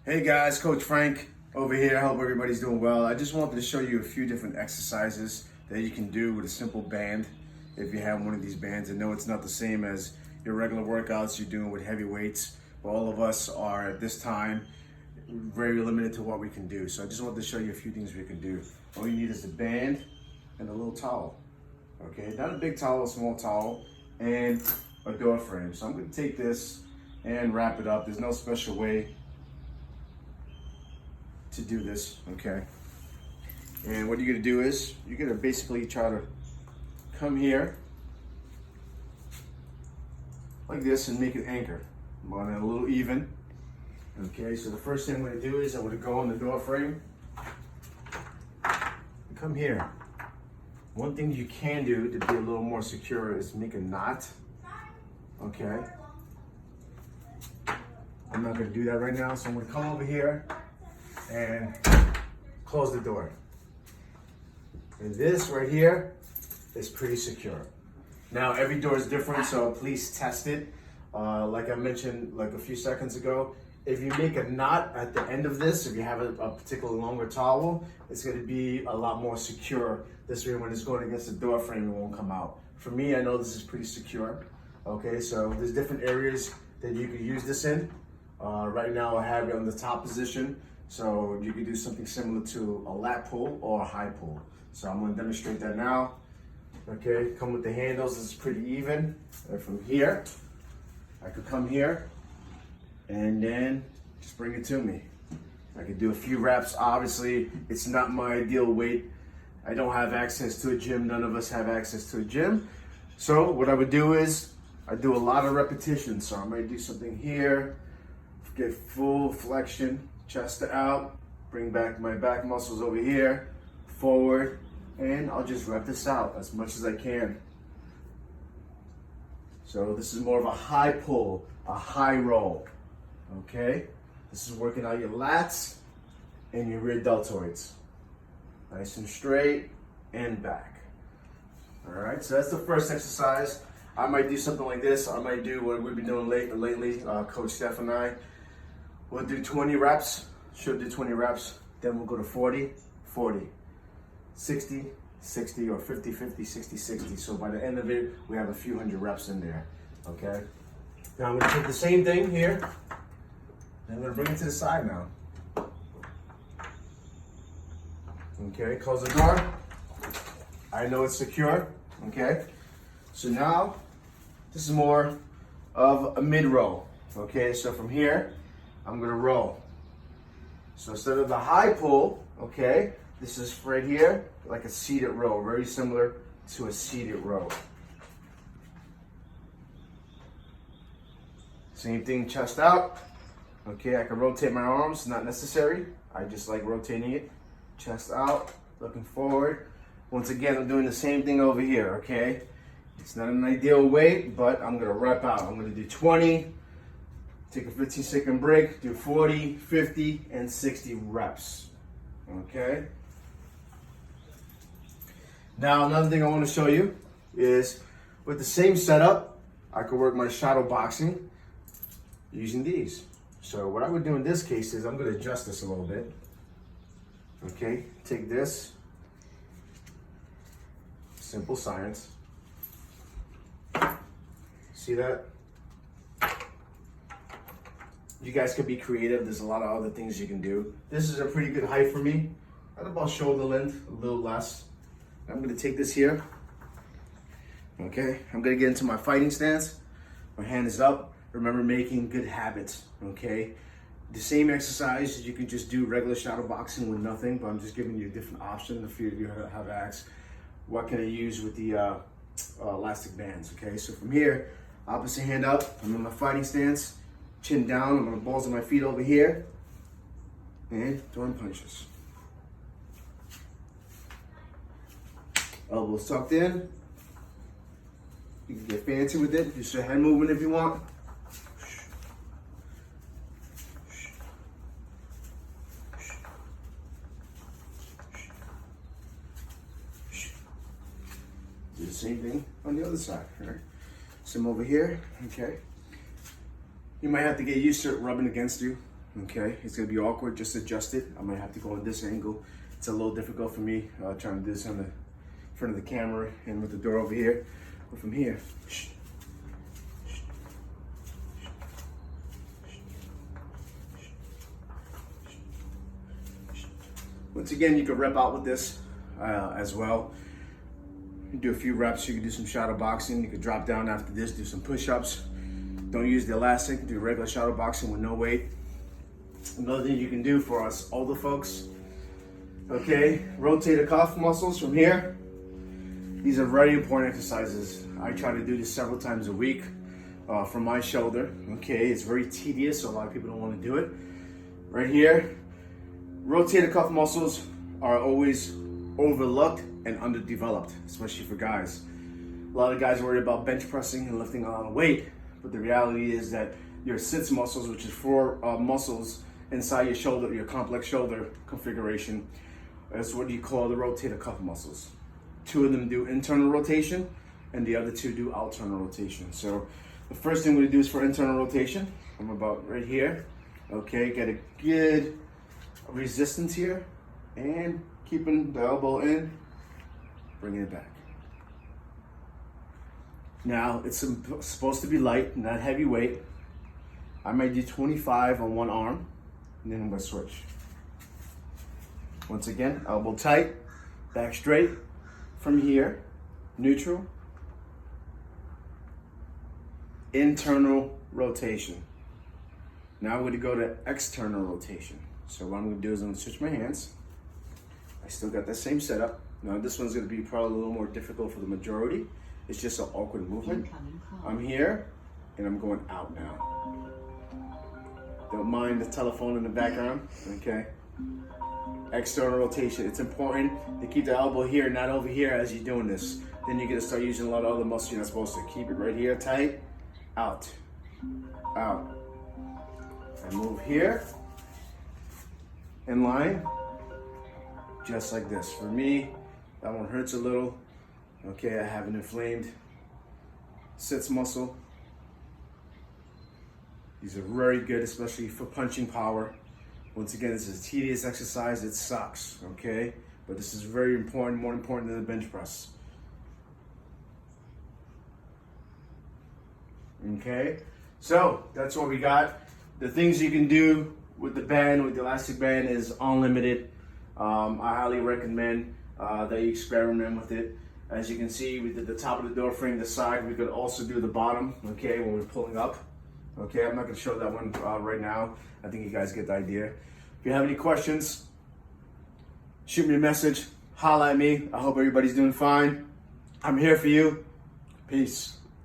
Hey guys, Coach Frank over here. I hope everybody's doing well. I just wanted to show you a few different exercises that you can do with a simple band. If you have one of these bands, I know it's not the same as your regular workouts you're doing with heavy weights, but all of us are at this time very limited to what we can do. So I just wanted to show you a few things we can do. All you need is a band and a little towel. Okay, not a big towel, a small towel, and a door frame. So I'm gonna take this and wrap it up. There's no special way to do this, okay? And what you're gonna do is, you're gonna basically try to come here like this and make an anchor. On it a little even. Okay, so the first thing I'm gonna do is I'm gonna go on the door frame and come here. One thing you can do to be a little more secure is make a knot, okay? I'm not gonna do that right now, so I'm gonna come over here and close the door. And this right here is pretty secure. Now every door is different, so please test it. Like I mentioned like a few seconds ago, if you make a knot at the end of this, if you have a particularly longer towel, it's gonna be a lot more secure. This way when it's going against the door frame, it won't come out. For me, I know this is pretty secure. Okay, so there's different areas that you can use this in. Right now I have it on the top position. So you can do something similar to a lat pull or a high pull. So I'm gonna demonstrate that now. Okay, come with the handles, this is pretty even. And from here, I could come here and then just bring it to me. I could do a few reps. Obviously, it's not my ideal weight. I don't have access to a gym. None of us have access to a gym. So what I would do is, I do a lot of repetitions. So I might do something here, get full flexion, chest out, bring back my back muscles over here, forward, and I'll just rep this out as much as I can. So this is more of a high pull, a high roll, okay? This is working out your lats and your rear deltoids. Nice and straight and back. All right, so that's the first exercise. I might do something like this. I might do what we've been doing lately, Coach Steph and I. We'll do 20 reps, she'll do 20 reps, then we'll go to 40, 40, 60, 60, or 50, 50, 60, 60. So by the end of it, we have a few hundred reps in there, okay? Now I'm gonna take the same thing here, and I'm gonna bring it to the side now. Okay, close the door. I know it's secure, okay? So now, this is more of a mid-roll, okay? So from here, I'm gonna roll. So instead of the high pull, okay, this is right here, like a seated row, very similar to a seated row. Same thing, chest out. Okay, I can rotate my arms, not necessary. I just like rotating it. Chest out, looking forward. Once again, I'm doing the same thing over here, okay? It's not an ideal weight, but I'm gonna rep out. I'm gonna do 20, take a 15-second break, do 40, 50, and 60 reps, okay? Now, another thing I wanna show you is with the same setup, I could work my shadow boxing using these. So what I would do in this case is I'm gonna adjust this a little bit. Okay, take this, simple science. See that? You guys could be creative. There's a lot of other things you can do. This is a pretty good height for me. At about shoulder length, a little less. I'm gonna take this here. Okay, I'm gonna get into my fighting stance. My hand is up. Remember, making good habits, okay? The same exercise, you can just do regular shadow boxing with nothing, but I'm just giving you a different option. A few of you have asked, what can I use with the elastic bands, okay? So from here, opposite hand up, I'm in my fighting stance, chin down, I'm gonna balls on my feet over here, and throwing punches. Elbows tucked in. You can get fancy with it, just your head movement if you want. Do the same thing on the other side, right? Some over here, okay? You might have to get used to it rubbing against you, Okay, it's gonna be awkward, just adjust it. I might have to go on this angle. It's a little difficult for me trying to do this on the front of the camera and with the door over here. But from here, once again, you can rep out with this as well. You can do a few reps, you can do some shadow boxing. You can drop down after this, do some push-ups. Don't use the elastic, do regular shadow boxing with no weight. Another thing you can do for us older folks, okay, rotate the calf muscles from here. These are very important exercises. I try to do this several times a week from my shoulder, okay? It's very tedious, so a lot of people don't want to do it. Right here, rotator cuff muscles are always overlooked and underdeveloped, especially for guys. A lot of guys worry about bench pressing and lifting a lot of weight, but the reality is that your sits muscles, which is four muscles inside your shoulder, your complex shoulder configuration, is what you call the rotator cuff muscles. Two of them do internal rotation and the other two do external rotation. So the first thing we do is for internal rotation. I'm about right here. Okay, get a good resistance here and keeping the elbow in, bringing it back. Now it's supposed to be light, not heavy weight. I might do 25 on one arm and then I'm gonna switch. Once again, elbow tight, back straight. From here, neutral, internal rotation. Now we're gonna go to external rotation. So what I'm gonna do is I'm gonna switch my hands. I still got the same setup. Now this one's gonna be probably a little more difficult for the majority. It's just an awkward movement. I'm here and I'm going out now. Don't mind the telephone in the background, okay? External rotation. It's important to keep the elbow here, not over here as you're doing this. Then you're gonna start using a lot of other muscles you're not supposed to. Keep it right here, tight, out, out. And move here, in line, just like this. For me, that one hurts a little. Okay, I have an inflamed sits muscle. These are very good, especially for punching power. Once again, this is a tedious exercise, it sucks, okay? But this is very important, more important than the bench press. Okay, so that's what we got. The things you can do with the band, with the elastic band is unlimited. I highly recommend that you experiment with it. As you can see, we did the top of the door frame, the side. We could also do the bottom, okay, when we're pulling up. Okay, I'm not gonna show that one right now. I think you guys get the idea. If you have any questions, shoot me a message, holla at me. I hope everybody's doing fine. I'm here for you. Peace.